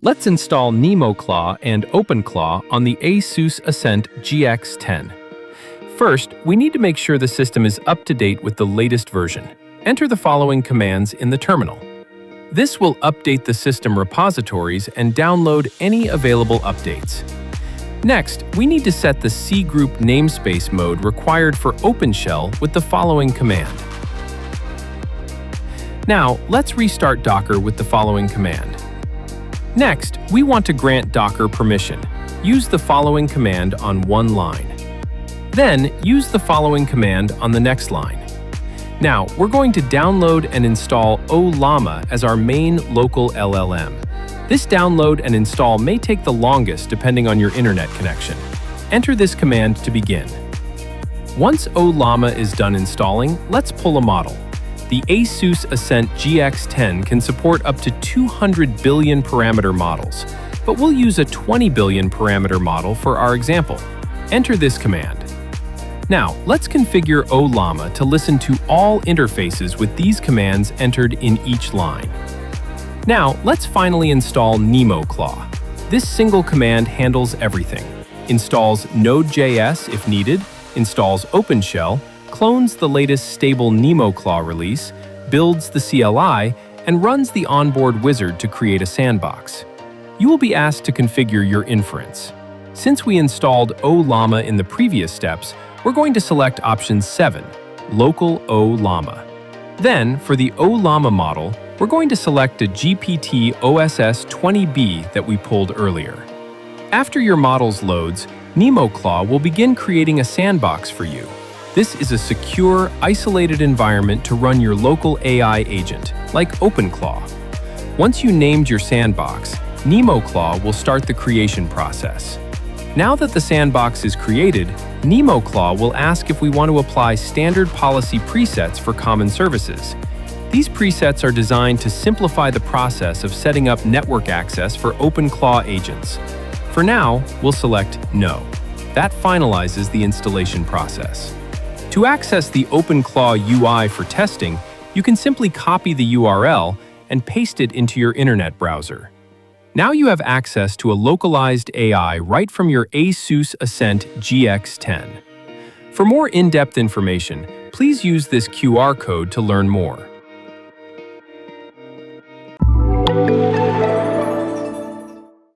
Let's install NemoClaw and OpenClaw on the ASUS Ascent GX10. First, we need to make sure the system is up to date with the latest version. Enter the following commands in the terminal. This will update the system repositories and download any available updates. Next, we need to set the C group namespace mode required for OpenShell with the following command. Now, let's restart Docker with the following command. Next, we want to grant Docker permission. Use the following command on one line. Then, use the following command on the next line. Now, we're going to download and install OLlama as our main local LLM. This download and install may take the longest depending on your internet connection. Enter this command to begin. Once OLlama is done installing, let's pull a model. The ASUS Ascent GX10 can support up to 200 billion parameter models, but we'll use a 20 billion parameter model for our example. Enter this command. Now, let's configure OLlama to listen to all interfaces with these commands entered in each line. Now, let's finally install NemoClaw. This single command handles everything. Installs Node.js if needed, installs OpenShell, clones the latest stable NemoClaw release, builds the CLI, and runs the onboard wizard to create a sandbox. You will be asked to configure your inference. Since we installed OLlama in the previous steps, we're going to select option 7, Local OLlama. Then, for the OLlama model, we're going to select a GPT-OSS20B that we pulled earlier. After your models loads, NemoClaw will begin creating a sandbox for you. This is a secure, isolated environment to run your local AI agent, like OpenClaw. Once you named your sandbox, NemoClaw will start the creation process. Now that the sandbox is created, NemoClaw will ask if we want to apply standard policy presets for common services. These presets are designed to simplify the process of setting up network access for OpenClaw agents. For now, we'll select No. That finalizes the installation process. To access the OpenClaw UI for testing, you can simply copy the URL and paste it into your internet browser. Now you have access to a localized AI right from your ASUS Ascent GX10. For more in-depth information, please use this QR code to learn more.